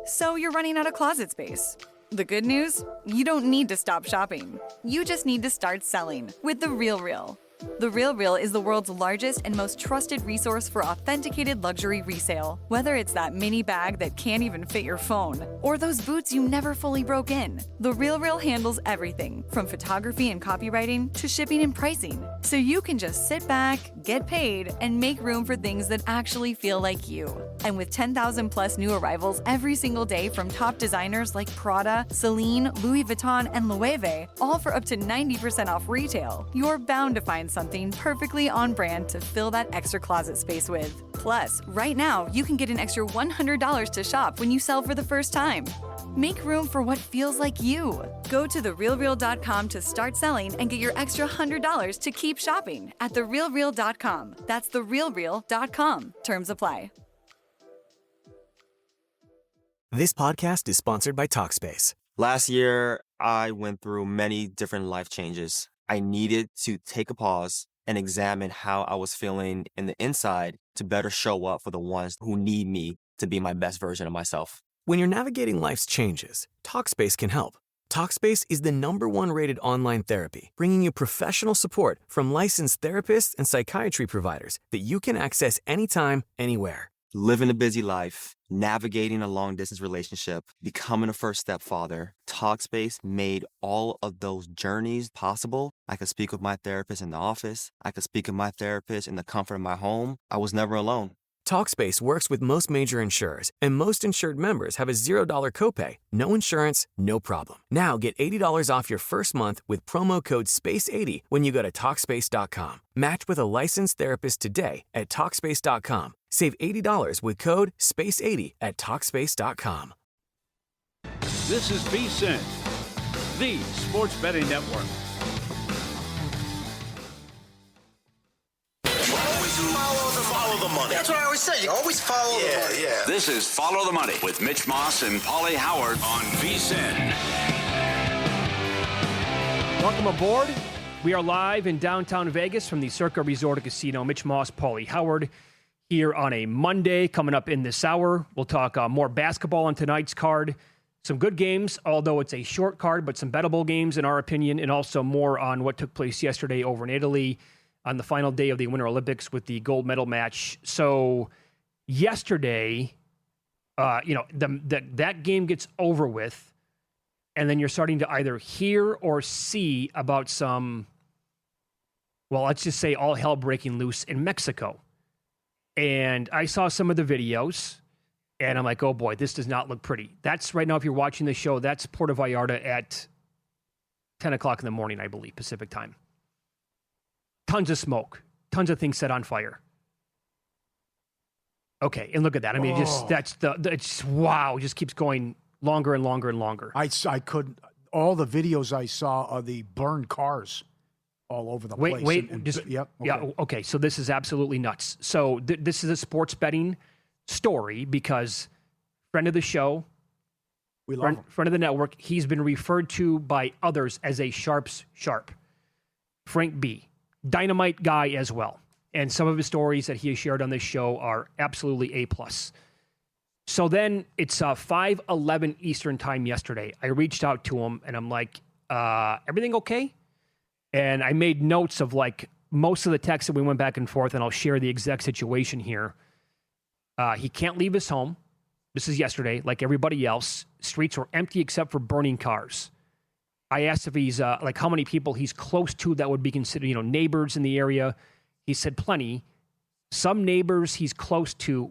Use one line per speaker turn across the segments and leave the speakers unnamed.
So you're running out of closet space. The good news? You don't need to stop shopping. You just need to start selling with The RealReal. The RealReal is the world's largest and most trusted resource for authenticated luxury resale. Whether it's that mini bag that can't even fit your phone, or those boots you never fully broke in, The RealReal handles everything from photography and copywriting to shipping and pricing. So you can just sit back, get paid, and make room for things that actually feel like you. And with 10,000 plus new arrivals every single day from top designers like Prada, Celine, Louis Vuitton, and Loewe, all for up to 90% off retail, you're bound to find something perfectly on brand to fill that extra closet space with. Plus, right now, you can get an extra $100 to shop when you sell for the first time. Make room for what feels like you. Go to therealreal.com to start selling and get your extra $100 to keep shopping at therealreal.com. That's therealreal.com. Terms apply.
This podcast is sponsored by Talkspace.
Last year, I went through many different life changes. I needed to take a pause and examine how I was feeling in the inside to better show up for the ones who need me to be my best version of myself.
When you're navigating life's changes, Talkspace can help. Talkspace is the #1 rated online therapy, bringing you professional support from licensed therapists and psychiatry providers that you can access anytime, anywhere.
Living a busy life, navigating a long-distance relationship, becoming a first-step father, Talkspace made all of those journeys possible. I could speak with my therapist in the office. I could speak with my therapist in the comfort of my home. I was never alone.
Talkspace works with most major insurers, and most insured members have a $0 copay. No insurance, no problem. Now get $80 off your first month with promo code SPACE80 when you go to Talkspace.com. Match with a licensed therapist today at Talkspace.com. Save $80 with code SPACE80 at Talkspace.com.
This is VSiN, the Sports Betting Network.
Follow the money. That's what I always say. You always follow the money. Yeah.
This is Follow the Money with Mitch Moss and Pauly Howard on VSiN.
Welcome aboard. We are live in downtown Vegas from the Circa Resort and Casino. Mitch Moss, Pauly Howard here on a Monday. Coming up in this hour, we'll talk more basketball on tonight's card. Some good games, although it's a short card, but some bettable games in our opinion, and also more on what took place yesterday over in Italy on the final day of the Winter Olympics with the gold medal match. So yesterday, that game gets over with, and then you're starting to either hear or see about some, well, let's just say all hell breaking loose in Mexico. And I saw some of the videos, and I'm like, oh boy, this does not look pretty. That's right now, if you're watching the show, that's Puerto Vallarta at 10 o'clock in the morning, I believe, Pacific time. Tons of smoke, tons of things set on fire. Okay, and look at that. I mean, it's wow, it just keeps going longer and longer and longer.
I couldn't, all the videos I saw are the burned cars all over the place.
Okay, so this is absolutely nuts. So this is a sports betting story because friend of the show, friend of the network, he's been referred to by others as a sharp's sharp. Frank B. Dynamite guy as well. And some of his stories that he has shared on this show are absolutely A+. So then it's 5:11 Eastern time yesterday. I reached out to him and I'm like, everything okay? And I made notes of like most of the texts that we went back and forth, and I'll share the exact situation here. He can't leave his home. This is yesterday, like everybody else. Streets were empty except for burning cars. I asked if he's, like how many people he's close to that would be considered, neighbors in the area. He said plenty. Some neighbors he's close to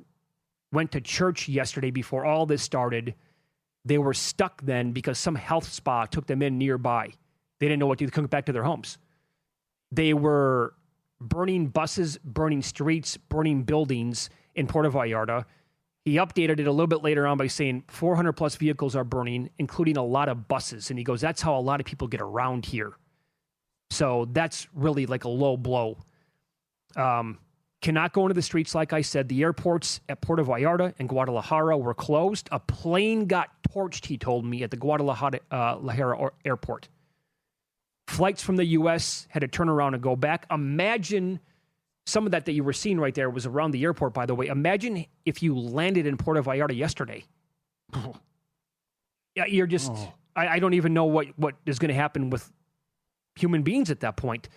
went to church yesterday before all this started. They were stuck then because some health spa took them in nearby. They didn't know what to do. They couldn't get back to their homes. They were burning buses, burning streets, burning buildings in Puerto Vallarta. He updated it a little bit later on by saying 400 plus vehicles are burning, including a lot of buses. And he goes, that's how a lot of people get around here. So that's really like a low blow. Cannot go into the streets, like I said. The airports at Puerto Vallarta and Guadalajara were closed. A plane got torched, he told me, at the Guadalajara airport. Flights from the U.S. had to turn around and go back. Imagine some of that you were seeing right there was around the airport, by the way. Imagine if you landed in Puerto Vallarta yesterday. Yeah, you're just. I don't even know what is going to happen with human beings at that point.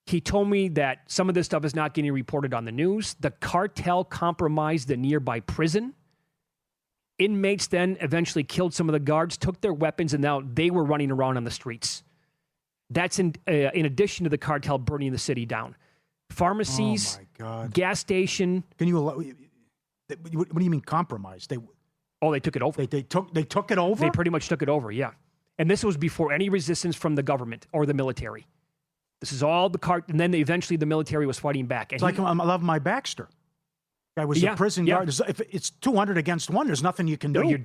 He told me that some of this stuff is not getting reported on the news. The cartel compromised the nearby prison. Inmates then eventually killed some of the guards, took their weapons, and now they were running around on the streets. That's in addition to the cartel burning the city down. Pharmacies, gas station.
Can you? What do you mean compromised?
They took it over.
They took it over.
They pretty much took it over. Yeah, and this was before any resistance from the government or the military. This is all and then eventually the military was fighting back. And
it's like I love my Baxter. Guy was a prison guard. If it's 200 against 1, there's nothing you can do.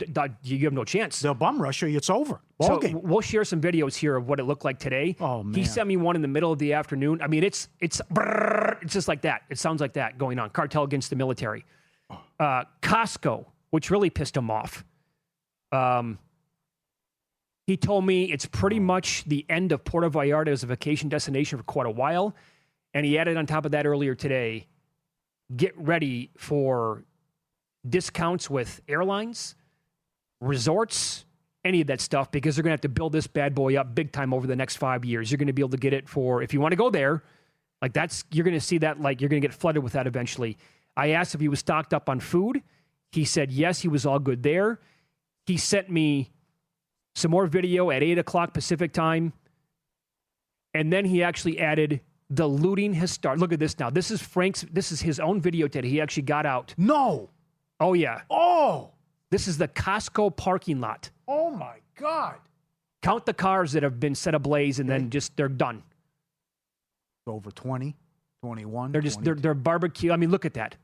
You have no chance.
They'll bum rush you. It's over.
Ball game. We'll share some videos here of what it looked like today.
Oh, man.
He sent me one in the middle of the afternoon. I mean, it's just like that. It sounds like that going on. Cartel against the military. Costco, which really pissed him off. He told me it's pretty much the end of Puerto Vallarta as a vacation destination for quite a while. And he added on top of that earlier today, get ready for discounts with airlines, resorts, any of that stuff, because they're going to have to build this bad boy up big time over the next 5 years. You're going to be able to get it for, if you want to go there, you're going to see that, you're going to get flooded with that eventually. I asked if he was stocked up on food. He said yes, he was all good there. He sent me some more video at 8 o'clock Pacific time. And then he actually added, the looting has started. Look at this now. This is his own video today. He actually got out.
No.
Oh, yeah.
Oh.
This is the Costco parking lot.
Oh, my God.
Count the cars that have been set ablaze and then they're done.
Over 20, 21.
They're barbecue. I mean, look at that.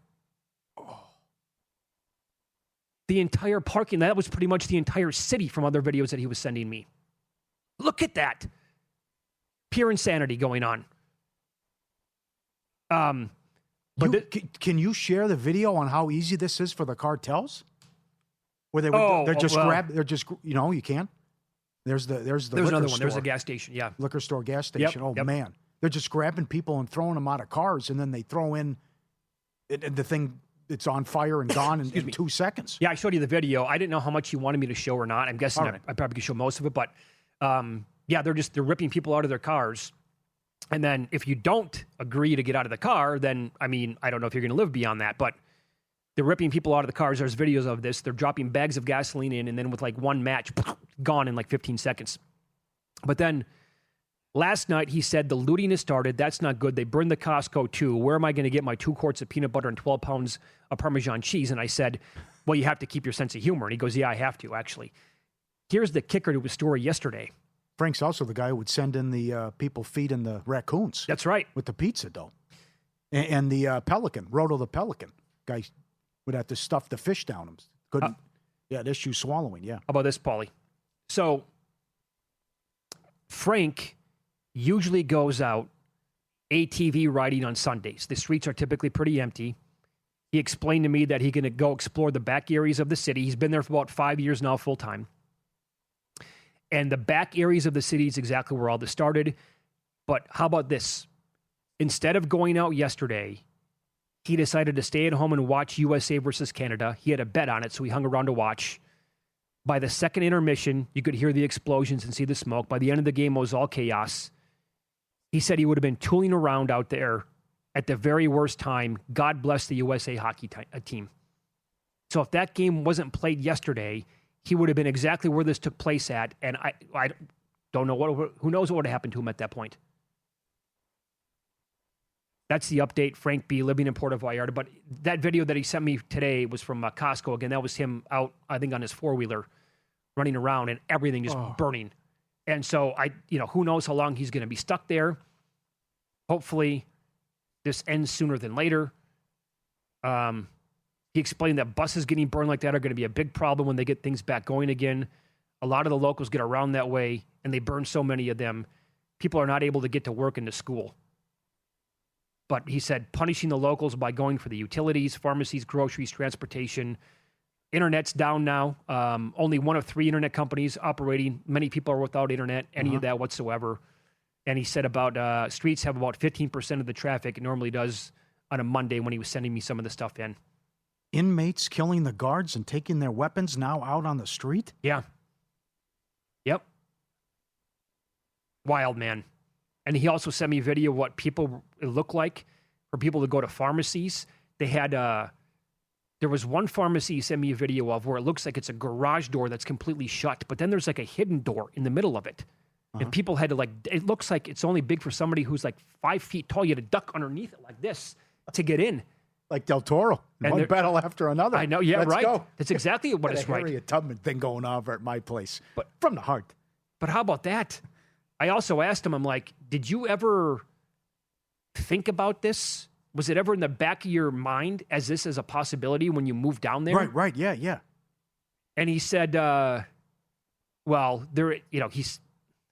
The entire parking lot, that was pretty much the entire city from other videos that he was sending me. Look at that. Pure insanity going on.
Can you share the video on how easy this is for the cartels? Where they're just you can. There's
another one. There's a gas station, yeah.
Liquor store, gas station. Yep. Man. They're just grabbing people and throwing them out of cars, and then they throw in the thing. It's on fire and gone in 2 seconds.
Yeah, I showed you the video. I didn't know how much you wanted me to show or not. I'm guessing I probably could show most of it, but they're ripping people out of their cars. And then if you don't agree to get out of the car, then, I mean, I don't know if you're going to live beyond that, but they're ripping people out of the cars. There's videos of this. They're dropping bags of gasoline in, and then with one match, gone in 15 seconds. But then last night, he said the looting has started. That's not good. They burned the Costco too. Where am I going to get my 2 quarts of peanut butter and 12 pounds of Parmesan cheese? And I said, well, you have to keep your sense of humor. And he goes, yeah, I have to, actually. Here's the kicker to his story yesterday.
Frank's also the guy who would send in the people feeding the raccoons.
That's right.
With the pizza dough. And the pelican, Roto the pelican. Guy would have to stuff the fish down him. Couldn't. Issue swallowing, yeah.
How about this, Pauly? So, Frank usually goes out ATV riding on Sundays. The streets are typically pretty empty. He explained to me that he's going to go explore the back areas of the city. He's been there for about 5 years now, full time. And the back areas of the city is exactly where all this started. But how about this? Instead of going out yesterday, he decided to stay at home and watch USA versus Canada. He had a bet on it, so he hung around to watch. By the second intermission, you could hear the explosions and see the smoke. By the end of the game, it was all chaos. He said he would have been tooling around out there at the very worst time. God bless the USA hockey team. So if that game wasn't played yesterday, he would have been exactly where this took place at, and I don't know who knows what would have happened to him at that point. That's the update. Frank B. living in Puerto Vallarta. But that video that he sent me today was from Costco. Again, that was him out, I think, on his four-wheeler, running around, and everything just burning. And so who knows how long he's going to be stuck there. Hopefully, this ends sooner than later. He explained that buses getting burned like that are going to be a big problem when they get things back going again. A lot of the locals get around that way, and they burn so many of them. People are not able to get to work and to school. But he said punishing the locals by going for the utilities, pharmacies, groceries, transportation. Internet's down now. Only one of 3 internet companies operating. Many people are without internet, any of that whatsoever. And he said about streets have about 15% of the traffic it normally does on a Monday when he was sending me some of the stuff in.
Inmates killing the guards and taking their weapons now out on the street?
Yeah. Yep. Wild, man. And he also sent me a video of what people look like for people to go to pharmacies. They had, there was one pharmacy he sent me a video of where it looks like it's a garage door that's completely shut, but then there's like a hidden door in the middle of it. And people had to it looks like it's only big for somebody who's like 5 feet tall. You had to duck underneath it like this to get in.
Like Del Toro.
And
one battle after another.
I know, yeah,
Let's
right.
Go.
That's exactly what it's right.
Harriet Tubman thing going on over at my place.
But
from the heart.
But how about that? I also asked him, I'm like, did you ever think about this? Was it ever in the back of your mind as this as a possibility when you moved down there?
Right, yeah.
And he said, well,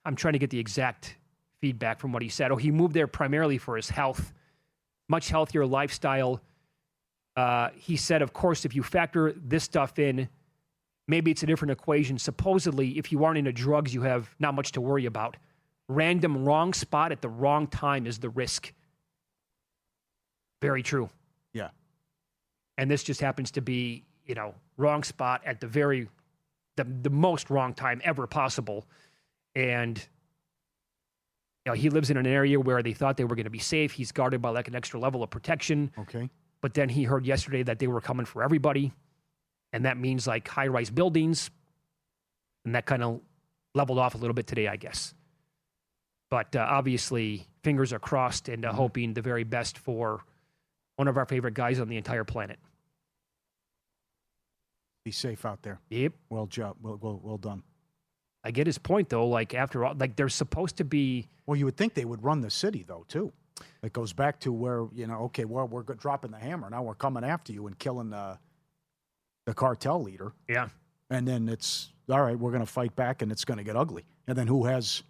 I'm trying to get the exact feedback from what he said. Oh, he moved there primarily for his health, much healthier lifestyle. He said, of course, if you factor this stuff in, maybe it's a different equation. Supposedly, if you aren't into drugs, you have not much to worry about. Random wrong spot at the wrong time is the risk. Very true.
Yeah.
And this just happens to be, wrong spot at the most wrong time ever possible. And he lives in an area where they thought they were going to be safe. He's guarded by like an extra level of protection.
Okay.
But then he heard yesterday that they were coming for everybody. And that means like high-rise buildings. And that kind of leveled off a little bit today, I guess. But obviously, fingers are crossed and hoping the very best for one of our favorite guys on the entire planet.
Be safe out there.
Yep.
Well job. Well done. I
get his point, though. Like, after all, like, they're supposed to be...
Well, you would think they would run the city, though, too. It goes back to where, okay, well, we're dropping the hammer. Now we're coming after you and killing the cartel leader.
Yeah.
And then it's, all right, we're going to fight back, and it's going to get ugly. And then who has...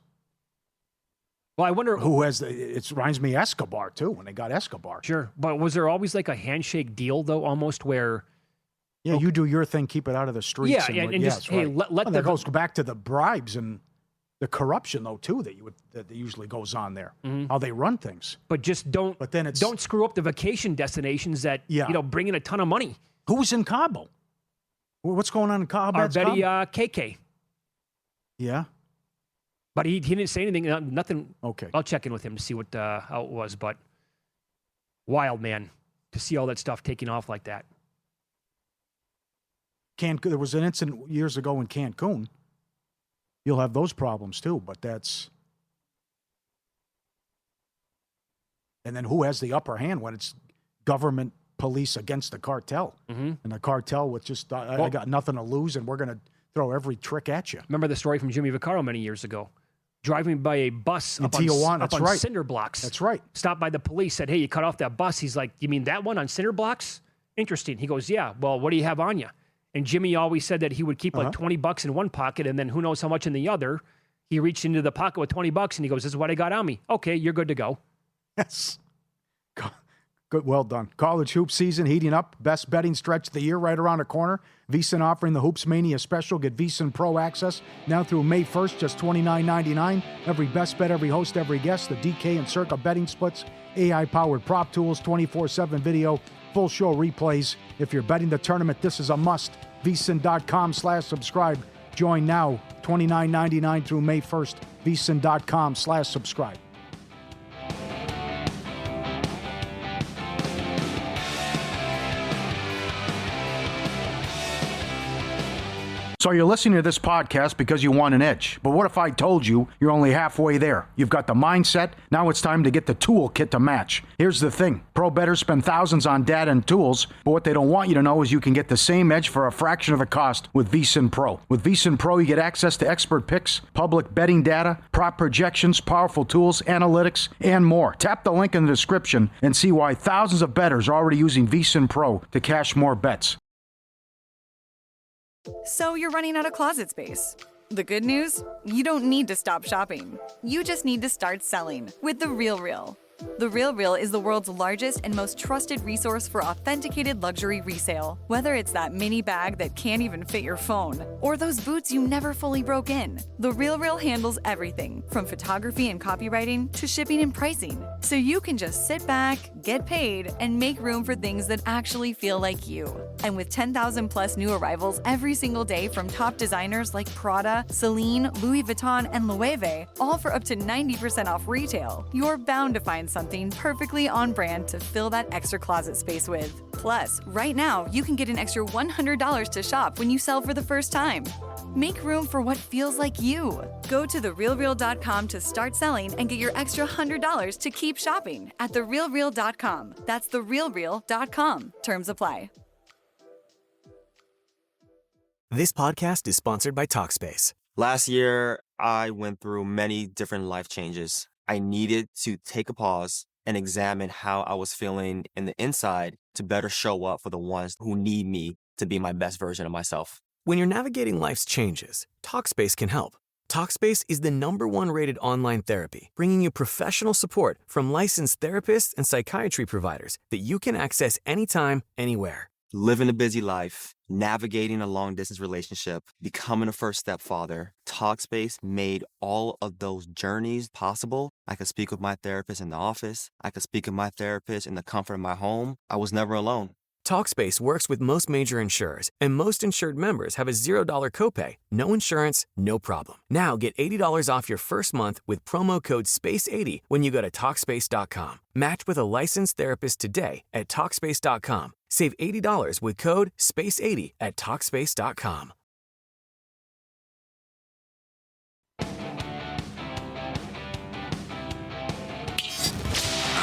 Well, I wonder...
It reminds me of Escobar, too, when they got Escobar.
Sure. But was there always like a handshake deal, though, almost where...
Yeah, you do your thing, keep it out of the streets.
Yeah, and just, hey, let
that goes back to the bribes and the corruption, though, too, that usually goes on there. Mm-hmm. How they run things.
But just don't screw up the vacation destinations that, bring in a ton of money.
Who's in Cabo? What's going on in Cabo?
Our buddy KK.
Yeah.
But he didn't say anything, nothing.
Okay.
I'll check in with him to see how it was, but wild, man, to see all that stuff taking off like that.
There was an incident years ago in Cancun. You'll have those problems too, but that's... And then who has the upper hand when it's government police against the cartel? Mm-hmm. And the cartel with just, I got nothing to lose and we're going to throw every trick at you.
Remember the story from Jimmy Vaccaro many years ago? Driving by a bus up on cinder blocks.
That's right.
Stopped by the police, said, hey, you cut off that bus. He's like, you mean that one on cinder blocks? Interesting. He goes, yeah, well, what do you have on you? And Jimmy always said that he would keep like $20 in one pocket and then who knows how much in the other. He reached into the pocket with $20 and he goes, this is what I got on me. Okay, you're good to go.
Yes. Good, well done. College hoop season heating up. Best betting stretch of the year right around the corner. VSiN offering the Hoops Mania special. Get VSiN Pro access now through May 1st, just $29.99. Every best bet, every host, every guest. The DK and Circa betting splits. AI-powered prop tools, 24/7 video, full show replays. If you're betting the tournament, this is a must. VSiN.com/subscribe. Join now. $29.99 through May 1st. VSiN.com/subscribe. So you're listening to this podcast because you want an edge. But what if I told you you're only halfway there? You've got the mindset. Now it's time to get the toolkit to match. Here's the thing. Pro bettors spend thousands on data and tools, but what they don't want you to know is you can get the same edge for a fraction of the cost with VSiN Pro. With VSiN Pro, you get access to expert picks, public betting data, prop projections, powerful tools, analytics, and more. Tap the link in the description and see why thousands of bettors are already using VSiN Pro to cash more bets.
So you're running out of closet space. The good news? You don't need to stop shopping. You just need to start selling with The RealReal. The RealReal is the world's largest and most trusted resource for authenticated luxury resale. Whether it's that mini bag that can't even fit your phone, or those boots you never fully broke in, The RealReal handles everything from photography and copywriting to shipping and pricing. So you can just sit back, get paid, and make room for things that actually feel like you. And with 10,000 plus new arrivals every single day from top designers like Prada, Celine, Louis Vuitton, and Loewe, all for up to 90% off retail, you're bound to find something perfectly on brand to fill that extra closet space with. Plus, right now, you can get an extra $100 to shop when you sell for the first time. Make room for what feels like you. Go to therealreal.com to start selling and get your extra $100 to keep shopping at therealreal.com. That's therealreal.com. Terms apply.
This podcast is sponsored by Talkspace.
Last year, I went through many different life changes. I needed to take a pause and examine how I was feeling in the inside to better show up for the ones who need me to be my best version of myself.
When you're navigating life's changes, Talkspace can help. Talkspace is the #1 rated online therapy, bringing you professional support from licensed therapists and psychiatry providers that you can access anytime, anywhere.
Living a busy life, navigating a long-distance relationship, becoming a first-step father, Talkspace made all of those journeys possible. I could speak with my therapist in the office. I could speak with my therapist in the comfort of my home. I was never alone.
Talkspace works with most major insurers, and most insured members have a $0 copay, no insurance, no problem. Now get $80 off your first month with promo code SPACE80 when you go to Talkspace.com. Match with a licensed therapist today at Talkspace.com. Save $80 with code SPACE80 at Talkspace.com.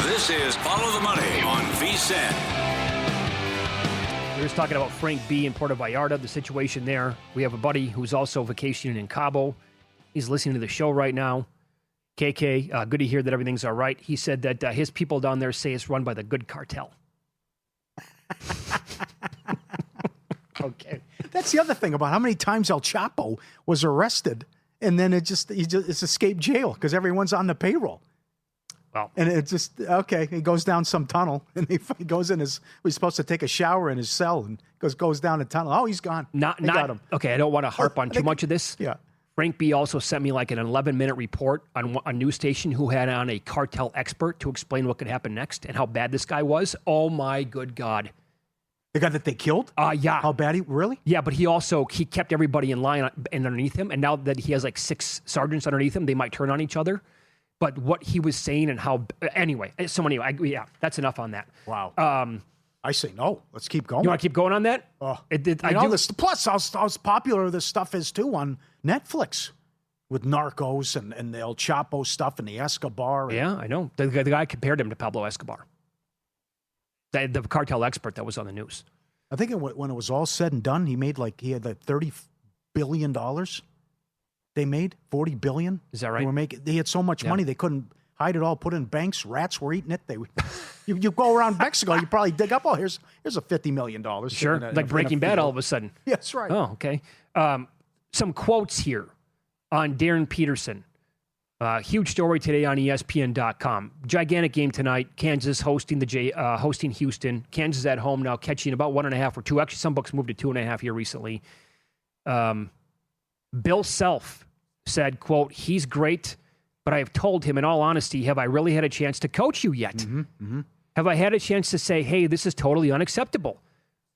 This is Follow the Money on VSiN.
We're just talking about Frank B. in Puerto Vallarta, the situation there. We have a buddy who's also vacationing in Cabo. He's listening to the show right now. KK, good to hear that everything's all right. He said that his people down there say it's run by the good cartel.
Okay. That's the other thing about how many times El Chapo was arrested and then it's escaped jail because everyone's on the payroll.
Well,
and it just, okay, he goes down some tunnel and he goes in he's supposed to take a shower in his cell and goes down the tunnel. Oh, he's gone.
Got him. Okay, I don't want to harp on too much of this.
Yeah.
Frank B. also sent me like an 11-minute report on a news station who had on a cartel expert to explain what could happen next and how bad this guy was. Oh, my good God.
The guy that they killed?
Yeah.
How bad really?
Yeah, but he kept everybody in line and underneath him. And now that he has like 6 sergeants underneath him, they might turn on each other. But what he was saying and how, anyway, that's enough on that.
Wow. I say no. Let's keep going.
You want to keep going on that?
Oh, plus how popular this stuff is too on Netflix with Narcos and the El Chapo stuff and the Escobar.
Yeah, I know. The guy compared him to Pablo Escobar. The cartel expert that was on the news.
I think when it was all said and done, he had like $30 billion. They made $40 billion.
Is that right?
They had so much money they couldn't hide it all. Put it in banks. Rats were eating it. You go around Mexico, you probably dig up. Oh, here's a $50 million.
Sure, like Breaking Bad all of a sudden.
Yeah, that's right.
Oh, okay. Some quotes here on Darren Peterson. Huge story today on ESPN.com. Gigantic game tonight. Kansas hosting hosting Houston. Kansas at home now, catching about 1.5 or 2. Actually, some books moved to 2.5 here recently. Bill Self said, quote, "He's great, but I have told him in all honesty, have I really had a chance to coach you yet? Have I had a chance to say, hey, this is totally unacceptable.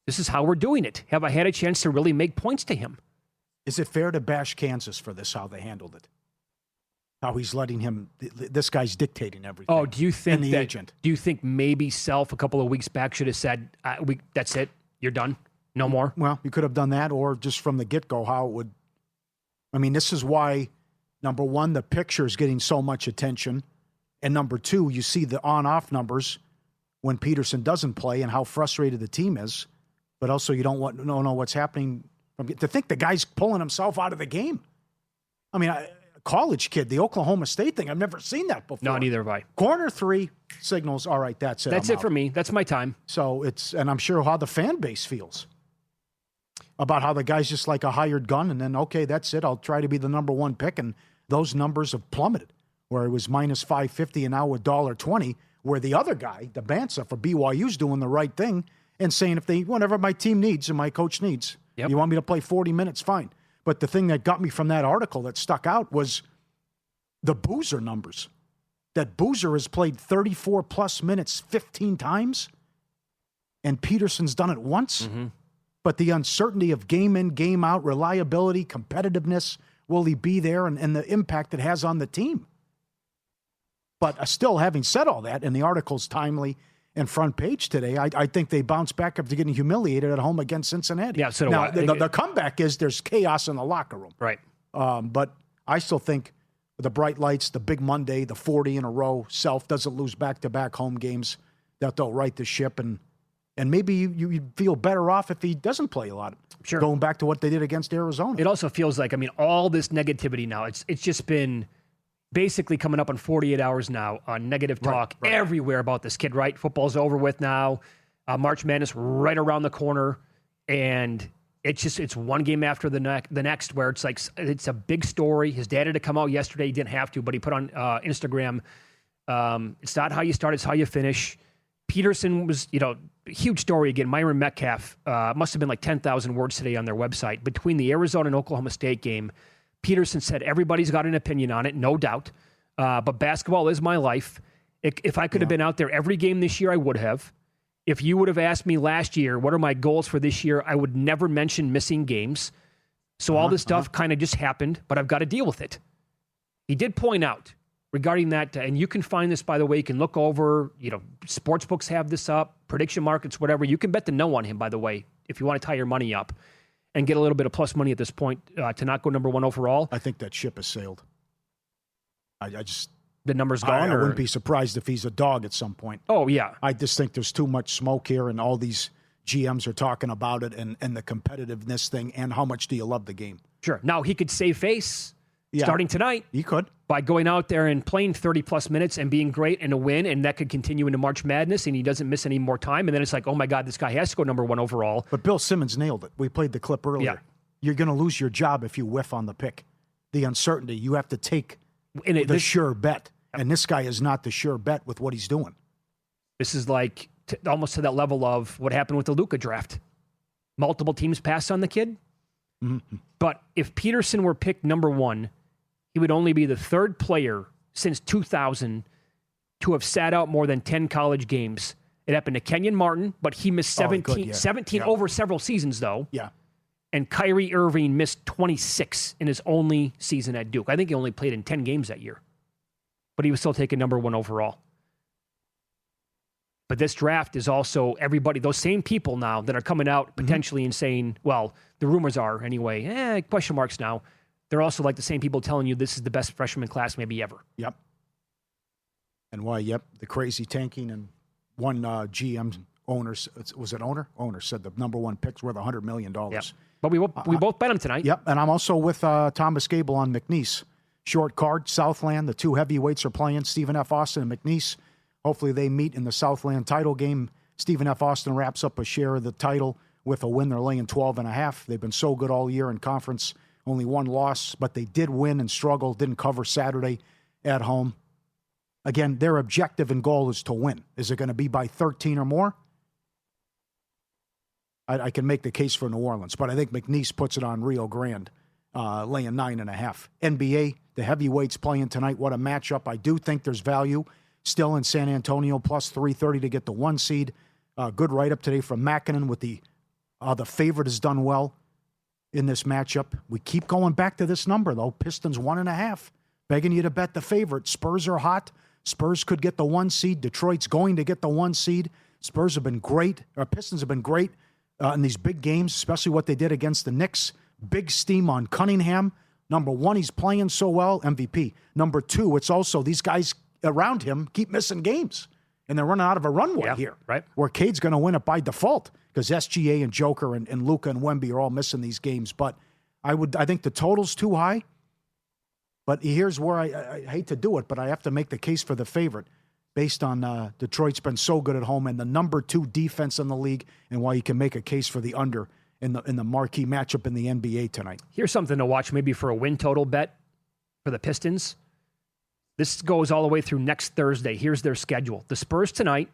This is how we're doing it. Have I had a chance to really make points to him?"
Is it fair to bash Kansas for this, how they handled it? How he's letting him, this guy's dictating everything.
Oh, do you think
agent?
Do you think maybe Self a couple of weeks back should have said, that's it, you're done, no more?
Well, you could have done that, or just from the get-go, how it would. I mean, this is why, number one, the picture is getting so much attention. And number two, you see the on-off numbers when Peterson doesn't play and how frustrated the team is. But also you don't know what's happening. To think the guy's pulling himself out of the game. I mean, a college kid, the Oklahoma State thing, I've never seen that before.
No, neither have I.
Corner 3 signals, all right, that's it.
That's it for me. That's my time.
So and I'm sure how the fan base feels about how the guy's just like a hired gun, and then, okay, that's it. I'll try to be the number 1 pick, and those numbers have plummeted, where it was minus 550 and now $1.20, where the other guy, the Bansa for BYU's doing the right thing and saying whatever my team needs and my coach needs, you want me to play 40 minutes, fine. But the thing that got me from that article that stuck out was the Boozer numbers. That Boozer has played 34-plus minutes 15 times, and Peterson's done it once. but the uncertainty of game in, game out, reliability, competitiveness, will he be there, and the impact it has on the team. But still, having said all that, and the article's timely and front page today, I think they bounce back after getting humiliated at home against Cincinnati.
Yeah, so do
now,
I.
The comeback is there's chaos in the locker room.
Right.
But I still think the bright lights, the big Monday, the 40 in a row, Self doesn't lose back-to-back home games, that they'll right the ship. And maybe you'd feel better off if he doesn't play a lot.
Sure.
Going back to what they did against Arizona.
It also feels like, all this negativity now, it's just been basically coming up on 48 hours now on negative talk everywhere about this kid, right? Football's over with now. March Madness right around the corner. And it's one game after the next where it's like, it's a big story. His dad had to come out yesterday. He didn't have to, but he put on Instagram, it's not how you start, it's how you finish. Peterson was, huge story again. Myron Metcalf must have been like 10,000 words today on their website. Between the Arizona and Oklahoma State game, Peterson said, everybody's got an opinion on it, no doubt. But basketball is my life. If I could have been out there every game this year, I would have. If you would have asked me last year, what are my goals for this year, I would never mention missing games. So all this stuff kind of just happened, but I've got to deal with it. He did point out regarding that, and you can find this, by the way, you can look over, sports books have this up, prediction markets, whatever. You can bet the no on him, by the way, if you want to tie your money up and get a little bit of plus money at this point to not go number one overall.
I think that ship has sailed. I just...
The number's gone?
I wouldn't be surprised if he's a dog at some point.
Oh, yeah.
I just think there's too much smoke here, and all these GMs are talking about it and the competitiveness thing, and how much do you love the game.
Sure. Now, he could save face starting tonight.
He could.
By going out there and playing 30-plus minutes and being great and a win, and that could continue into March Madness, and he doesn't miss any more time. And then it's like, oh, my God, this guy has to go number one overall.
But Bill Simmons nailed it. We played the clip earlier.
Yeah.
You're going to lose your job if you whiff on the pick. The uncertainty. You have to take the sure bet. And this guy is not the sure bet with what he's doing.
This is like almost to that level of what happened with the Luka draft. Multiple teams passed on the kid. Mm-hmm. But if Peterson were picked number one, he would only be the third player since 2000 to have sat out more than 10 college games. It happened to Kenyon Martin, but he missed 17 over several seasons, though.
Yeah.
And Kyrie Irving missed 26 in his only season at Duke. I think he only played in 10 games that year. But he was still taken number one overall. But this draft is also everybody, those same people now that are coming out potentially and saying, well, the rumors are anyway, question marks now. They're also like the same people telling you this is the best freshman class maybe ever.
Yep. And why, the crazy tanking, and one GM owner, was it owner? Owner said the number one pick's worth $100 million.
Yep. But we both bet him tonight.
Yep, and I'm also with Thomas Gable on McNeese. Short card, Southland. The two heavyweights are playing, Stephen F. Austin and McNeese. Hopefully they meet in the Southland title game. Stephen F. Austin wraps up a share of the title with a win. They're laying 12.5. They've been so good all year in conference. Only one loss, but they did win and struggle. Didn't cover Saturday at home. Again, their objective and goal is to win. Is it going to be by 13 or more? I can make the case for New Orleans, but I think McNeese puts it on Rio Grande, laying 9.5. NBA, the heavyweights playing tonight. What a matchup. I do think there's value still in San Antonio, plus 330 to get the 1 seed. Good write-up today from Makinen with the favorite has done well in this matchup. We keep going back to this number, though. Pistons 1.5. Begging you to bet the favorite. Spurs are hot. Spurs could get the 1 seed. Detroit's going to get the 1 seed. Spurs have been great. Pistons have been great in these big games, especially what they did against the Knicks. Big steam on Cunningham. Number 1, he's playing so well, MVP. Number 2, it's also these guys around him keep missing games. And they're running out of a runway here.
Right.
Where Cade's going to win it by default because SGA and Joker and Luka and Wemby are all missing these games. But I think the total's too high. But here's where I hate to do it, but I have to make the case for the favorite based on Detroit's been so good at home and the number 2 defense in the league, and why you can make a case for the under in the marquee matchup in the NBA tonight.
Here's something to watch maybe for a win total bet for the Pistons. This goes all the way through next Thursday. Here's their schedule. The Spurs tonight.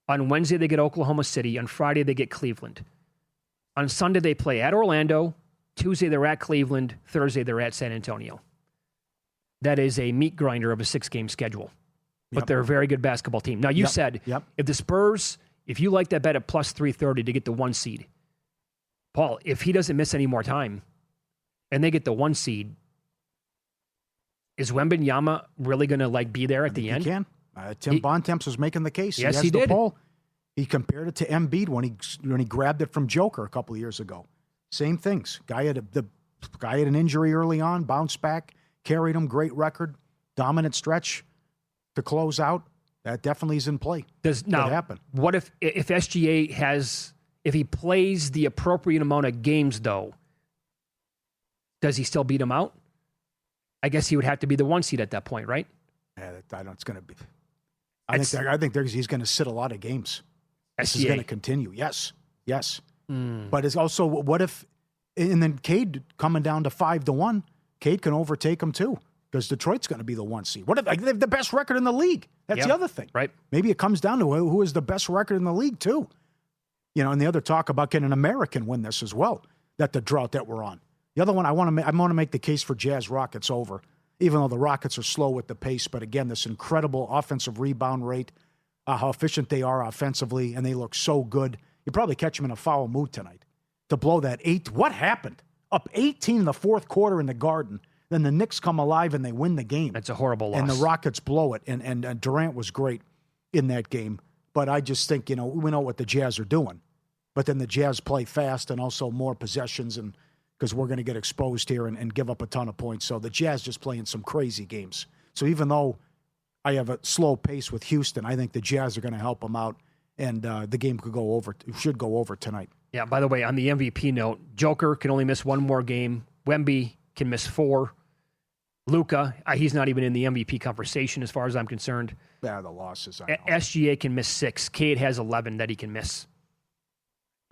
On Wednesday, they get Oklahoma City. On Friday, they get Cleveland. On Sunday, they play at Orlando. Tuesday, they're at Cleveland. Thursday, they're at San Antonio. That is a meat grinder of a 6-game schedule. But they're a very good basketball team. Now, you said if the Spurs, if you like that bet at plus 330 to get the 1 seed, Paul, if he doesn't miss any more time and they get the 1 seed, is Wembanyama really going to be there at the end?
He can. Tim Bontemps was making the case.
Yes,
he has
he
the
did.
poll. He compared it to Embiid when he grabbed it from Joker a couple of years ago. Same things. Guy had an injury early on, bounced back, carried him, great record, dominant stretch to close out. That definitely is in play.
Does
now happen?
What if SGA if he plays the appropriate amount of games though? Does he still beat him out? I guess he would have to be the 1 seed at that point, right?
Yeah, I don't. It's going to be. I think he's going to sit a lot of games. This is going to continue. Yes. But it's also what if, and then Cade coming down to 5-1. Cade can overtake him too because Detroit's going to be the 1 seed. What if they have the best record in the league? That's the other thing,
right?
Maybe it comes down to who is the best record in the league too. And the other talk about getting an American win this as well. That the drought that we're on. The other one I want to make the case for Jazz Rockets over, even though the Rockets are slow with the pace. But again, this incredible offensive rebound rate, how efficient they are offensively, and they look so good. You probably catch them in a foul mood tonight to blow that 8. What happened? Up 18 in the fourth quarter in the Garden. Then the Knicks come alive and they win the game.
That's a horrible loss.
And the Rockets blow it. And Durant was great in that game. But I just think, we know what the Jazz are doing. But then the Jazz play fast and also more possessions and because we're going to get exposed here and give up a ton of points. So the Jazz just playing some crazy games. So even though I have a slow pace with Houston, I think the Jazz are going to help them out, and the game should go over tonight.
Yeah, by the way, on the MVP note, Joker can only miss 1 more game. Wemby can miss 4. Luka, he's not even in the MVP conversation as far as I'm concerned.
Yeah, the losses. I know.
SGA can miss 6. Cade has 11 that he can miss.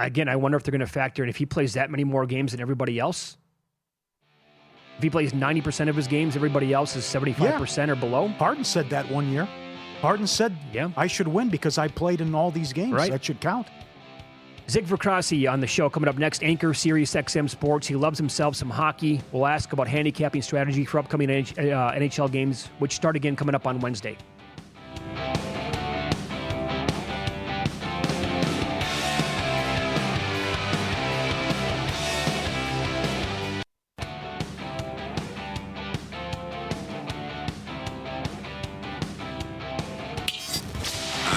Again, I wonder if they're going to factor in if he plays that many more games than everybody else. If he plays 90% of his games, everybody else is 75% or below.
Harden said that one year. Harden said, I should win because I played in all these games.
Right.
That should count.
Zig Fracassi on the show coming up next. Anchor, SiriusXM Sports. He loves himself some hockey. We'll ask about handicapping strategy for upcoming NHL games, which start again coming up on Wednesday.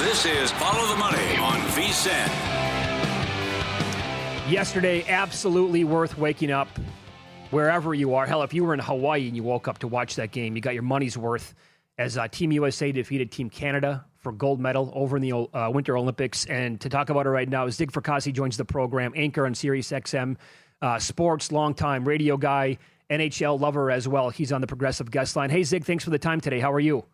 This is Follow the Money on VSiN.
Yesterday, absolutely worth waking up wherever you are. Hell, if you were in Hawaii and you woke up to watch that game, you got your money's worth as Team USA defeated Team Canada for gold medal over in the Winter Olympics. And to talk about it right now, Zig Fracassi joins the program, anchor on SiriusXM Sports, longtime radio guy, NHL lover as well. He's on the Progressive Guest Line. Hey, Zig, thanks for the time today. How are you?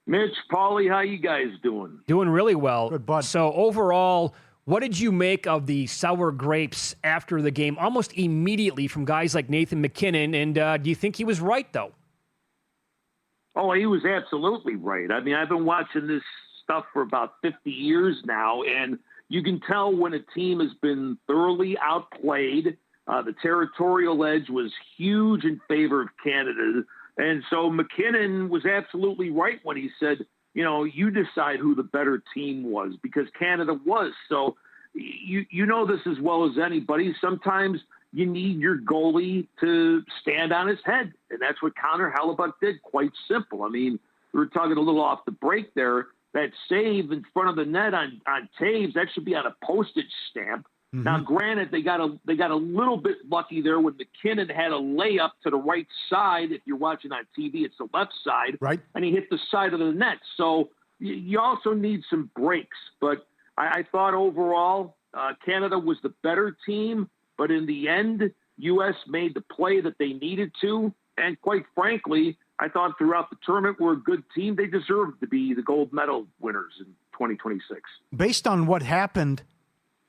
Mitch, Pauly, how you guys doing?
Doing really well.
Good, bud.
So overall, what did you make of the sour grapes after the game, almost immediately from guys like Nathan McKinnon? And do you think he was right, though?
Oh, he was absolutely right. I mean, I've been watching this stuff for about 50 years now, and you can tell when a team has been thoroughly outplayed. The territorial edge was huge in favor of Canada. And so McKinnon was absolutely right when he said, you decide who the better team was because Canada was. So you know this as well as anybody. Sometimes you need your goalie to stand on his head. And that's what Connor Hellebuck did. Quite simple. I mean, we were talking a little off the break there. That save in front of the net on Taves, that should be on a postage stamp. Mm-hmm. Now, granted, they got a little bit lucky there when McKinnon had a layup to the right side. If you're watching on TV, it's the left side.
Right. And
he hit the side of the net. So you also need some breaks. But I thought overall Canada was the better team. But in the end, U.S. made the play that they needed to. And quite frankly, I thought throughout the tournament we're a good team. They deserved to be the gold medal winners in 2026.
Based on what happened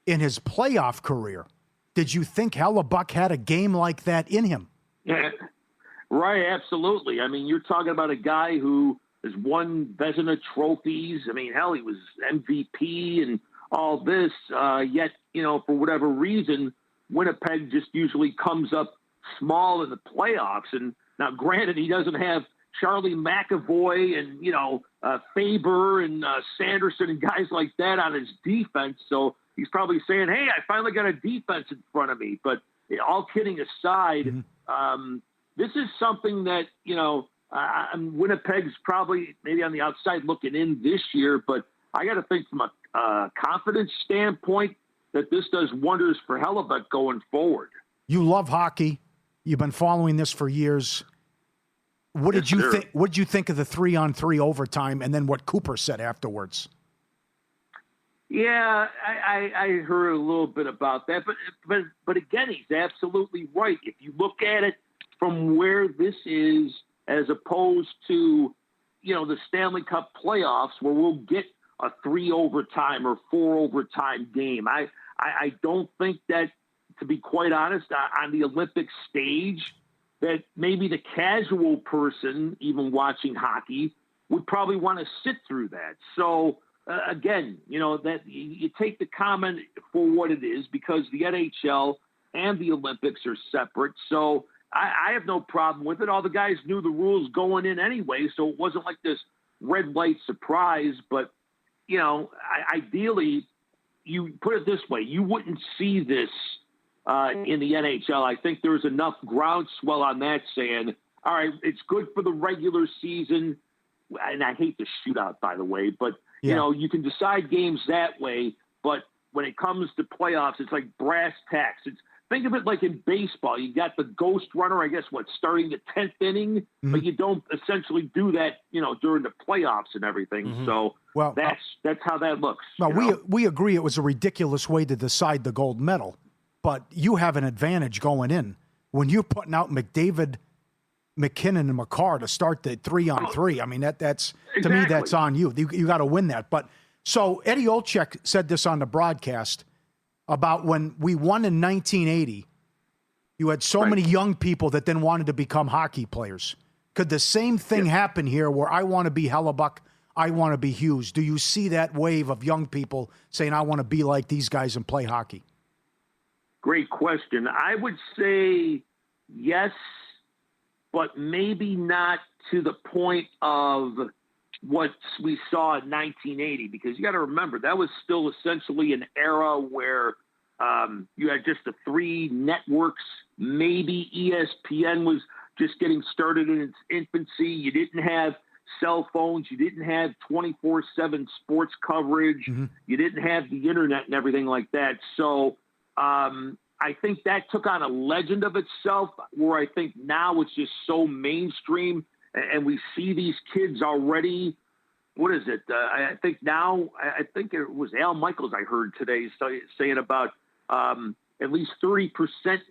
in his playoff career, did you think Hellebuck had a game like that in him?
Yeah, right, absolutely. I mean, you're talking about a guy who has won Vezina trophies. I mean, hell, he was MVP and all this, yet, for whatever reason, Winnipeg just usually comes up small in the playoffs. And now, granted, he doesn't have Charlie McAvoy and, Faber and Sanderson and guys like that on his defense, so he's probably saying, hey, I finally got a defense in front of me. But all kidding aside, this is something that, Winnipeg's probably maybe on the outside looking in this year, but I got to think from a confidence standpoint that this does wonders for Hellebuck going forward.
You love hockey. You've been following this for years. What did you think? What did you think of the 3-on-3 overtime, and then what Cooper said afterwards?
Yeah, I heard a little bit about that, but again, he's absolutely right. If you look at it from where this is, as opposed to the Stanley Cup playoffs, where we'll get a 3 overtime or 4 overtime game, I don't think that, to be quite honest, on the Olympic stage, that maybe the casual person, even watching hockey, would probably want to sit through that. So again, that you take the comment for what it is, because the NHL and the Olympics are separate. So I have no problem with it. All the guys knew the rules going in anyway, so it wasn't like this red light surprise. But ideally, you put it this way, you wouldn't see this in the NHL. I think there's enough groundswell on that saying, all right, it's good for the regular season. And I hate the shootout, by the way, but you can decide games that way. But when it comes to playoffs, it's like brass tacks. Think of it like in baseball. You got the ghost runner, I guess, starting the 10th inning, but you don't essentially do that, during the playoffs and everything. So that's how that looks.
Well, we agree it was a ridiculous way to decide the gold medal. But you have an advantage going in. When you're putting out McDavid, McKinnon, and McCarr to start the 3-on-3, I mean, that's exactly. To me, that's on you. You got to win that. But so Eddie Olczyk said this on the broadcast about when we won in 1980, you had so many young people that then wanted to become hockey players. Could the same thing happen here where I want to be Hellebuck, I want to be Hughes? Do you see that wave of young people saying, I want to be like these guys and play hockey?
Great question. I would say yes, but maybe not to the point of what we saw in 1980, because you got to remember that was still essentially an era where you had just the 3 networks. Maybe ESPN was just getting started in its infancy. You didn't have cell phones. You didn't have 24/7 sports coverage. You didn't have the internet and everything like that. So I think that took on a legend of itself, where I think now it's just so mainstream, and we see these kids already. What is it? I think it was Al Michaels I heard today saying about at least 30%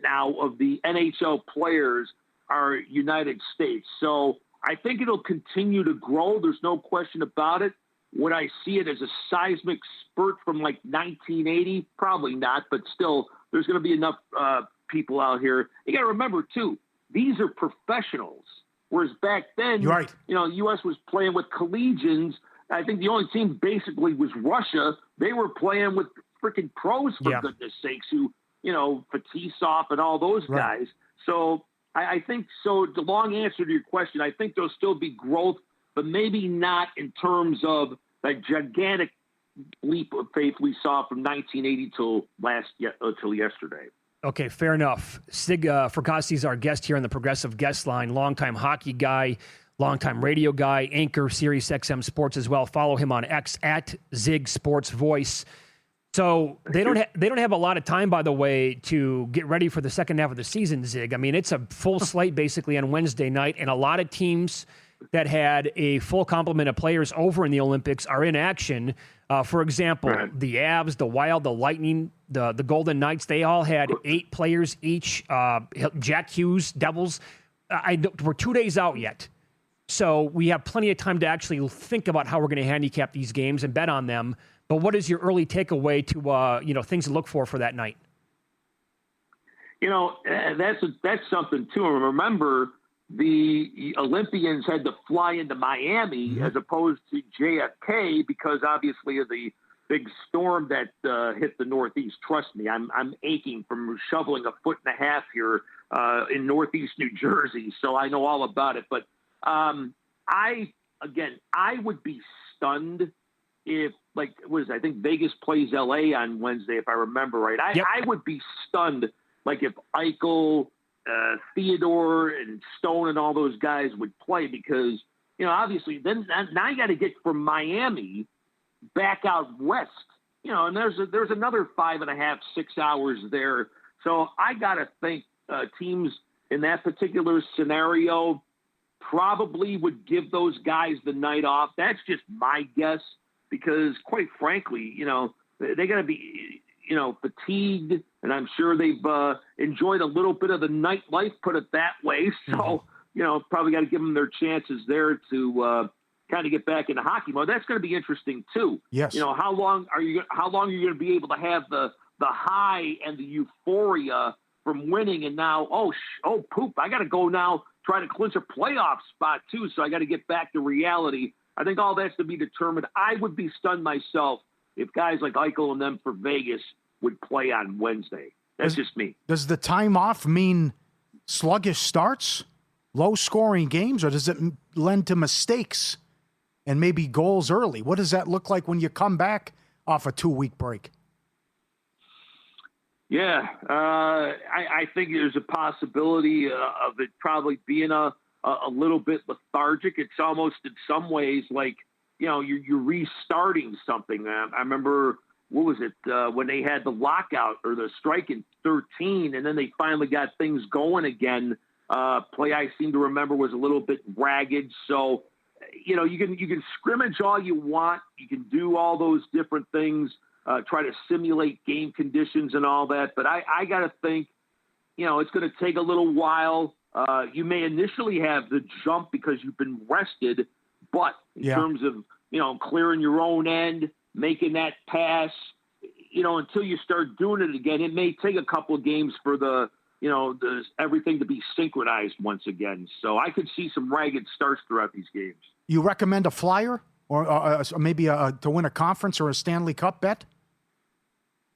now of the NHL players are United States. So I think it'll continue to grow. There's no question about it. Would I see it as a seismic spurt from like 1980? Probably not, but still, there's going to be enough people out here. You got to remember, too, these are professionals, whereas back then, the U.S. was playing with collegians. I think the only team basically was Russia. They were playing with freaking pros, for goodness sakes, who, Fetisov and all those guys. So I think so. The long answer to your question, I think there'll still be growth, but maybe not in terms of that gigantic leap of faith we saw from 1980 till yesterday.
Okay, fair enough. Zig Fracassi is our guest here on the Progressive Guest Line. Longtime hockey guy, longtime radio guy, anchor, SiriusXM Sports as well. Follow him on X at Zig Sports Voice. So they don't have a lot of time, by the way, to get ready for the second half of the season, Zig. I mean, it's a full slate basically on Wednesday night, and a lot of teams that had a full complement of players over in the Olympics are in action. For example, the Avs, the Wild, the Lightning, the Golden Knights, they all had 8 players each. Jack Hughes, Devils. We're 2 days out yet. So we have plenty of time to actually think about how we're going to handicap these games and bet on them. But what is your early takeaway to things to look for that night?
That's something too. Remember, the Olympians had to fly into Miami as opposed to JFK because obviously of the big storm that hit the Northeast. Trust me, I'm aching from shoveling a foot and a half here in Northeast New Jersey, so I know all about it. But I would be stunned if, like, I think Vegas plays LA on Wednesday, if I remember right. I would be stunned, like, if Eichel, Theodore, and Stone and all those guys would play, because, you know, obviously then now you got to get from Miami back out west, you know, and there's another 5.5, 6 hours there. So I got to think teams in that particular scenario probably would give those guys the night off. That's just my guess, because quite frankly, you know, they got to be, you know, fatigued, and I'm sure they've enjoyed a little bit of the nightlife, put it that way. So, you know, probably got to give them their chances there to kind of get back into hockey mode. That's going to be interesting too.
Yes.
You know, how long are you going to be able to have the high and the euphoria from winning, and now, oh poop, I got to go now try to clinch a playoff spot too. So I got to get back to reality. I think all that's to be determined. I would be stunned myself if guys like Eichel and them for Vegas would play on Wednesday. That's just me.
Does the time off mean sluggish starts, low-scoring games, or does it lend to mistakes and maybe goals early? What does that look like when you come back off a 2-week break?
Yeah, I think there's a possibility of it probably being a little bit lethargic. It's almost in some ways like, you know, you're restarting something. I remember, what was it, when they had the lockout or the strike in 2013, and then they finally got things going again. Play I seem to remember was a little bit ragged. So, you know, you can scrimmage all you want. You can do all those different things, try to simulate game conditions and all that. But I got to think, you know, it's going to take a little while. You may initially have the jump because you've been rested, but in terms of, you know, clearing your own end, making that pass, you know, until you start doing it again, it may take a couple of games for everything to be synchronized once again. So I could see some ragged starts throughout these games. You
recommend a flyer or maybe to win a conference or a Stanley Cup bet?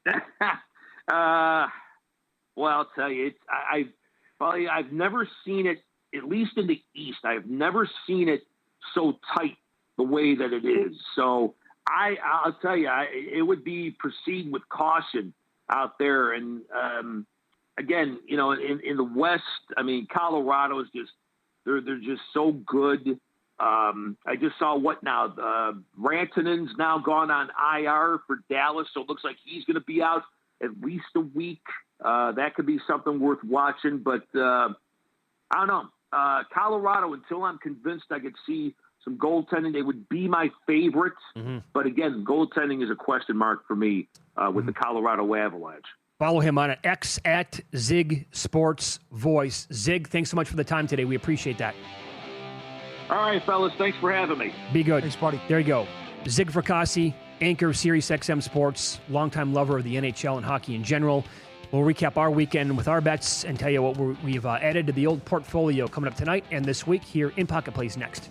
Well, I'll tell you, I've never seen it, at least in the East. I've never seen it so tight the way that it is. So I'll tell you, it would be proceed with caution out there. And again, you know, in the West, I mean, Colorado is just they're just so good. I just saw Rantanen's now gone on IR for Dallas, so it looks like he's going to be out at least a week. That could be something worth watching, but I don't know. Colorado, until I'm convinced I could see some goaltending, they would be my favorites. Mm-hmm. But again, goaltending is a question mark for me with the Colorado Avalanche.
Follow him on X at Zig Sports Voice. Zig, thanks so much for the time today. We appreciate that.
All right, fellas. Thanks for having me.
Be good.
Thanks, buddy.
There you go. Zig Fracassi, anchor of SiriusXM Sports, longtime lover of the NHL and hockey in general. We'll recap our weekend with our bets and tell you what we've added to the old portfolio coming up tonight and this week here in Pocket Plays next.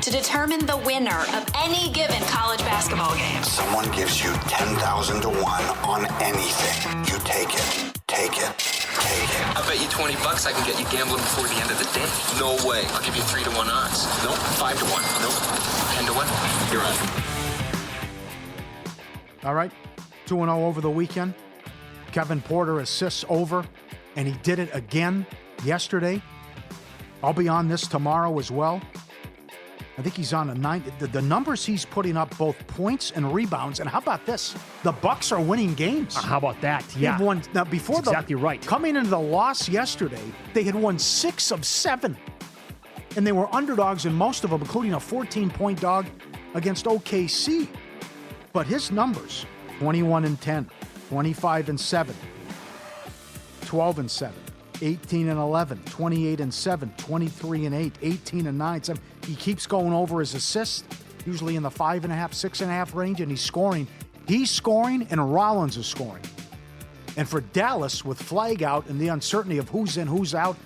To determine the winner of any given college basketball game.
Someone gives you 10,000 to 1 on anything. You take it. Take it. Take it.
I bet you $20 I can get you gambling before the end of the day. No way. I'll give you 3 to 1 odds. Nope. 5 to 1. Nope. 10 to 1. You're on.
All right. 2-0 over the weekend. Kevin Porter assists over, and he did it again yesterday. I'll be on this tomorrow as well. I think he's on a 9. The numbers he's putting up, both points and rebounds. And how about this? The Bucks are winning games.
How about that? Yeah.
They've won, now, before
that's exactly right.
Coming into the loss yesterday, they had won 6 of 7. And they were underdogs in most of them, including a 14-point dog against OKC. But his numbers, 21-10, 25-7, 12-7. 18-11, 28-7, 23-8, 18-9, 7. He keeps going over his assists, usually in the 5.5, 6.5 range, and he's scoring. He's scoring, and Rollins is scoring. And for Dallas, with Flag out and the uncertainty of who's in, who's out,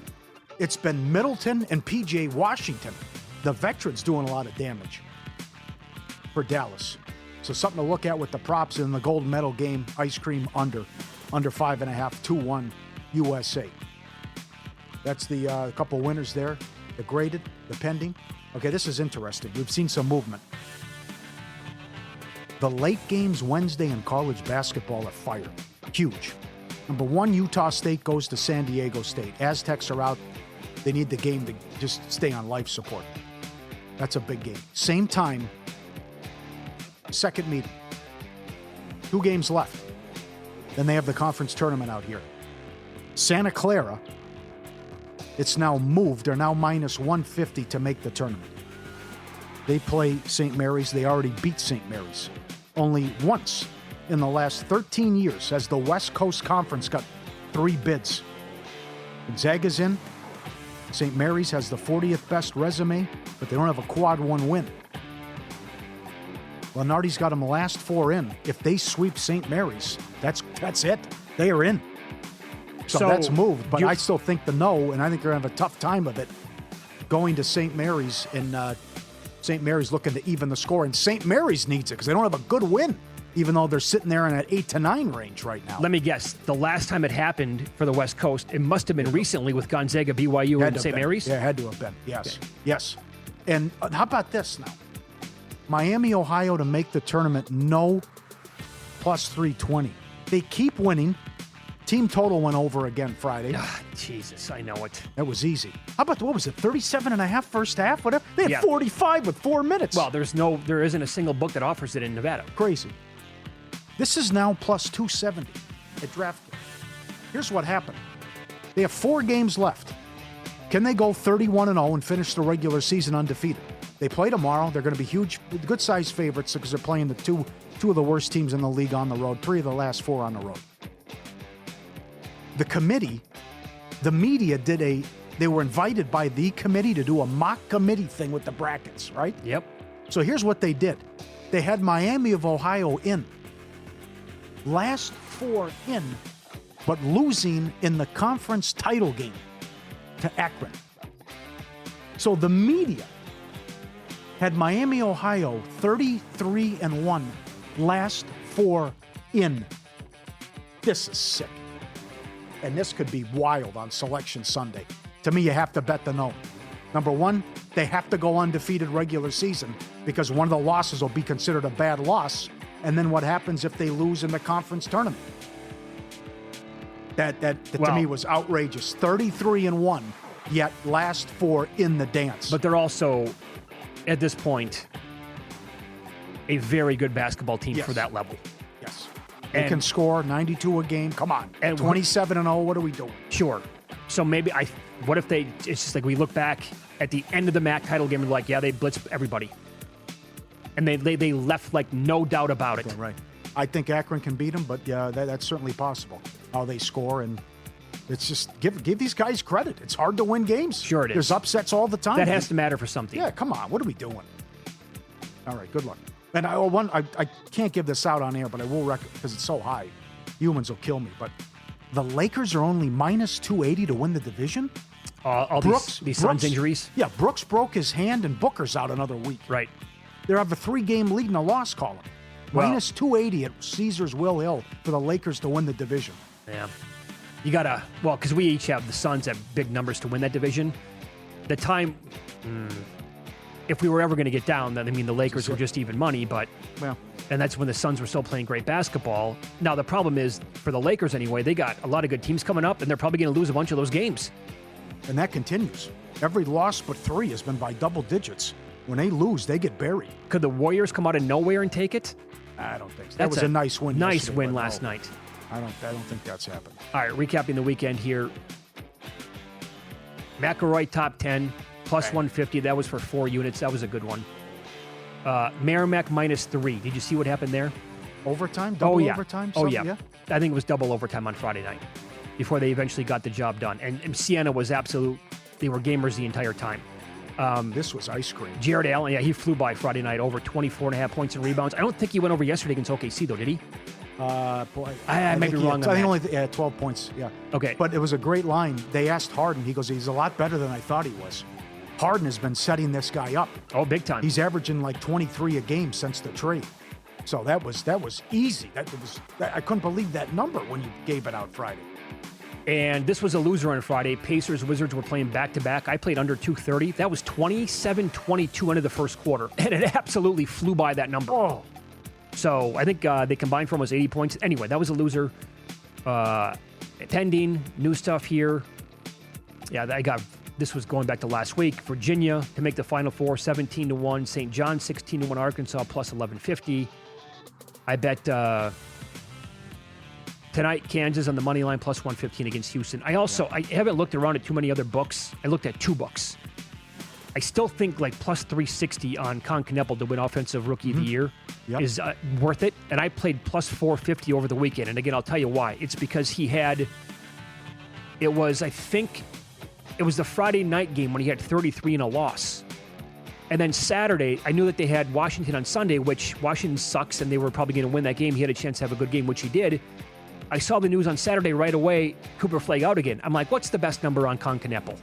it's been Middleton and P.J. Washington. The veterans doing a lot of damage for Dallas. So something to look at with the props in the gold medal game. Ice cream under 5.5, 2-1 USA. That's the couple winners there. The graded, the pending. Okay, this is interesting. We've seen some movement. The late games Wednesday in college basketball are fire. Huge. Number 1, Utah State goes to San Diego State. Aztecs are out. They need the game to just stay on life support. That's a big game. Same time, second meeting. 2 games left. Then they have the conference tournament out here. Santa Clara, it's now moved. They're now minus 150 to make the tournament. They play St. Mary's. They already beat St. Mary's. Only once in the last 13 years has the West Coast Conference got 3 bids. Gonzaga's in. St. Mary's has the 40th best resume, but they don't have a quad 1 win. Lenardi's got them the last 4 in. If they sweep St. Mary's, that's it. They are in. So that's moved, but I still think the no, and I think they're going to have a tough time of it going to St. Mary's, and St. Mary's looking to even the score, and St. Mary's needs it because they don't have a good win, even though they're sitting there in that 8 to 9 range right now.
Let me guess. The last time it happened for the West Coast, it must have been recently with Gonzaga, BYU, and St. Mary's?
Yeah, it had to have been. Yes.
Okay.
Yes. And how about this now? Miami, Ohio to make the tournament, no, plus 320. They keep winning. Team total went over again Friday.
Jesus, I know it.
That was easy. How about, what was it, 37.5 first half? Whatever. They had 45 with 4 minutes.
Well, there isn't a single book that offers it in Nevada.
Crazy. This is now plus 270 at DraftKings. Here's what happened. They have 4 games left. Can they go 31-0 and finish the regular season undefeated? They play tomorrow. They're going to be huge, good-sized favorites because they're playing the two of the worst teams in the league on the road, 3 of the last 4 on the road. The committee, the media they were invited by the committee to do a mock committee thing with the brackets, right?
Yep.
So here's what they did. They had Miami of Ohio in. Last 4 in, but losing in the conference title game to Akron. So the media had Miami, Ohio 33-1, last 4 in. This is sick. And this could be wild on Selection Sunday. To me, you have to bet the no. Number 1, they have to go undefeated regular season because one of the losses will be considered a bad loss. And then what happens if they lose in the conference tournament? That to me was outrageous. 33-1, yet last 4 in the dance.
But they're also, at this point, a very good basketball team for that level.
Yes. They can score 92 a game. Come on. And 27-0, what are we doing?
Sure. So maybe what if it's just like we look back at the end of the MAC title game and like, yeah, they blitzed everybody. And they left like no doubt about it.
Right. I think Akron can beat them, but yeah, that's certainly possible. How they score, and it's just give these guys credit. It's hard to win games.
Sure it is.
There's upsets all the time.
That has to matter for something.
Yeah, come on. What are we doing? All right, good luck. And I can't give this out on air, but I will because it's so high. Humans will kill me. But the Lakers are only minus 280 to win the division.
All these Suns injuries.
Yeah, Brooks broke his hand, and Booker's out another week.
Right.
They have a 3-game lead in a loss column. Minus 280 at Caesars Will Hill for the Lakers to win the division.
Yeah. You got to, because we each have the Suns have big numbers to win that division. The time, if we were ever going to get down, then I mean, the Lakers were just even money, but, and that's when the Suns were still playing great basketball. Now, the problem is, for the Lakers anyway, they got a lot of good teams coming up, and they're probably going to lose a bunch of those games.
And that continues. Every loss but 3 has been by double digits. When they lose, they get buried.
Could the Warriors come out of nowhere and take it?
I don't think so. That was a nice win.
Nice win last night.
I don't think that's happened.
All right, recapping the weekend here. McElroy top 10, plus 150. That was for 4 units. That was a good one. Merrimack minus 3. Did you see what happened there?
Overtime? Double overtime?
Yeah. I think it was double overtime on Friday night before they eventually got the job done. And Siena was they were gamers the entire time.
This was ice cream.
Jared Allen, he flew by Friday night, over 24.5 points and rebounds. I don't think he went over yesterday against OKC, though, did he? I might be wrong on that.
I think only 12 points, yeah.
Okay.
But it was a great line. They asked Harden. He goes, he's a lot better than I thought he was. Harden has been setting this guy up.
Oh, big time.
He's averaging like 23 a game since the trade. So that was easy. I couldn't believe that number when you gave it out Friday.
And this was a loser on Friday. Pacers, Wizards were playing back-to-back. I played under 230. That was 27-22 into the first quarter. And it absolutely flew by that number.
Oh.
So I think they combined for almost 80 points. Anyway, that was a loser. Pending, new stuff here. Yeah, this was going back to last week. Virginia to make the Final Four, 17-1. St. John, 16-1. Arkansas, plus 1150. I bet tonight, Kansas on the money line, plus 115 against Houston. I haven't looked around at too many other books. I looked at 2 books. I still think like plus 360 on Con Kneppel to win Offensive Rookie of the Year is worth it. And I played plus 450 over the weekend. And again, I'll tell you why. It's because I think it was the Friday night game when he had 33 and a loss. And then Saturday, I knew that they had Washington on Sunday, which Washington sucks, and they were probably going to win that game. He had a chance to have a good game, which he did. I saw the news on Saturday right away, Cooper Flagg out again. I'm like, what's the best number on Con Kneppel?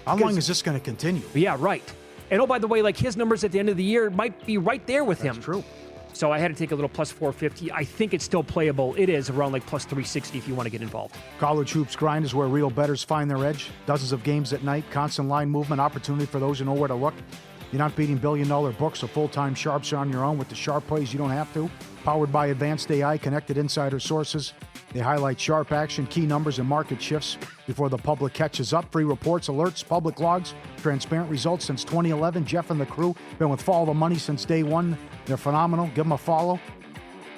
How long is this going to continue?
Yeah, right. And oh, by the way, like his numbers at the end of the year might be right there with him.
That's true.
So I had to take a little plus 450. I think it's still playable. It is around like plus 360 if you want to get involved.
College Hoops Grind is where real bettors find their edge. Dozens of games at night, constant line movement, opportunity for those who know where to look. You're not beating billion-dollar books or full-time sharps on your own with the sharp plays you don't have to. Powered by advanced AI, connected insider sources. They highlight sharp action, key numbers, and market shifts before the public catches up. Free reports, alerts, public logs, transparent results since 2011. Jeff and the crew been with Follow the Money since day one. They're phenomenal. Give them a follow.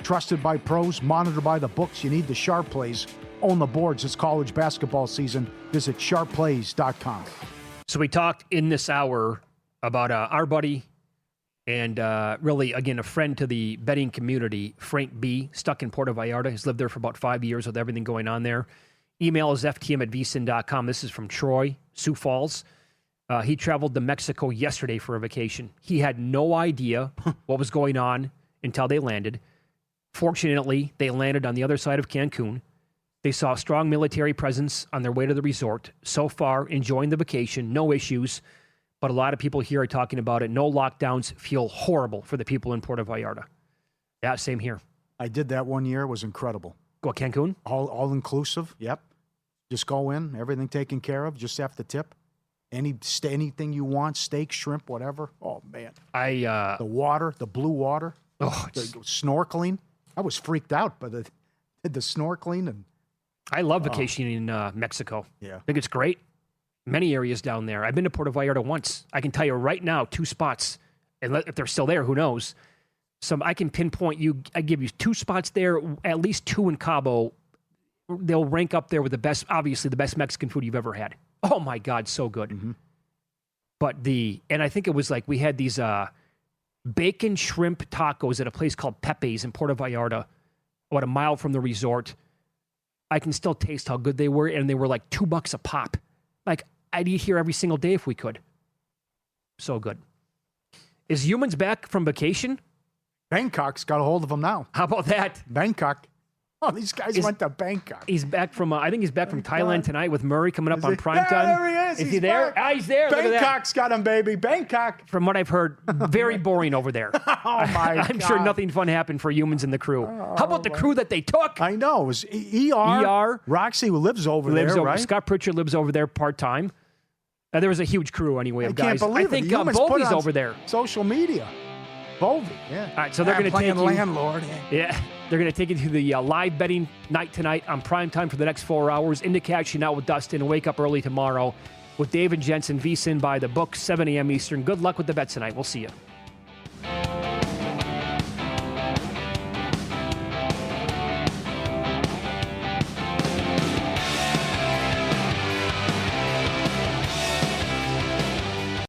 Trusted by pros, monitored by the books. You need the sharp plays. Own the boards. It's college basketball season. Visit sharpplays.com.
So we talked in this hour about our buddy and really, again, a friend to the betting community, Frank B., stuck in Puerto Vallarta. He's lived there for about 5 years with everything going on there. Email is ftm@vsin.com. This is from Troy, Sioux Falls. He traveled to Mexico yesterday for a vacation. He had no idea what was going on until they landed. Fortunately, they landed on the other side of Cancun. They saw a strong military presence on their way to the resort. So far, enjoying the vacation, no issues. But a lot of people here are talking about it. No lockdowns, feel horrible for the people in Puerto Vallarta. Yeah, same here.
I did that one year. It was incredible.
Go Cancun?
All inclusive. Yep. Just go in, everything taken care of. Just have to tip. Anything you want, steak, shrimp, whatever. Oh man. The water, the blue water.
Oh,
the snorkeling. I was freaked out by the snorkeling and.
I love vacationing in Mexico.
Yeah.
I think it's great. Many areas down there. I've been to Puerto Vallarta once. I can tell you right now, 2 spots. And if they're still there, who knows? I can pinpoint you. I give you 2 spots there, at least 2 in Cabo. They'll rank up there with the best, obviously the best Mexican food you've ever had. Oh my God, so good.
Mm-hmm.
But and I think it was like we had these bacon shrimp tacos at a place called Pepe's in Puerto Vallarta, about a mile from the resort. I can still taste how good they were, and they were like $2 a pop. Like, I'd eat here every single day if we could. So good. Is Humans back from vacation?
Bangkok's got a hold of him now.
How about that?
Bangkok. Oh, these guys went to Bangkok.
He's back from, I think he's back from Thailand tonight with Murray coming up on primetime.
There he is.
Is he there? He's there.
Bangkok's got him, baby. Bangkok.
From what I've heard, very boring over there.
Oh, my God.
I'm sure nothing fun happened for Humans and the crew. How about the crew that they took?
I know. It was ER. Roxy, who lives over there, right?
Scott Pritchard lives over there part-time. There was a huge crew anyway of guys.
Can't believe
I think
Bovey's
over there.
Social media. Bovey, yeah.
All right, so they're going to take you.
Landlord.
Yeah, they're going to take you to the live betting night tonight on primetime for the next 4 hours. Into cashing out with Dustin and wake up early tomorrow with Dave and Jensen, VSiN by the book, 7 a.m. Eastern. Good luck with the bets tonight. We'll see you.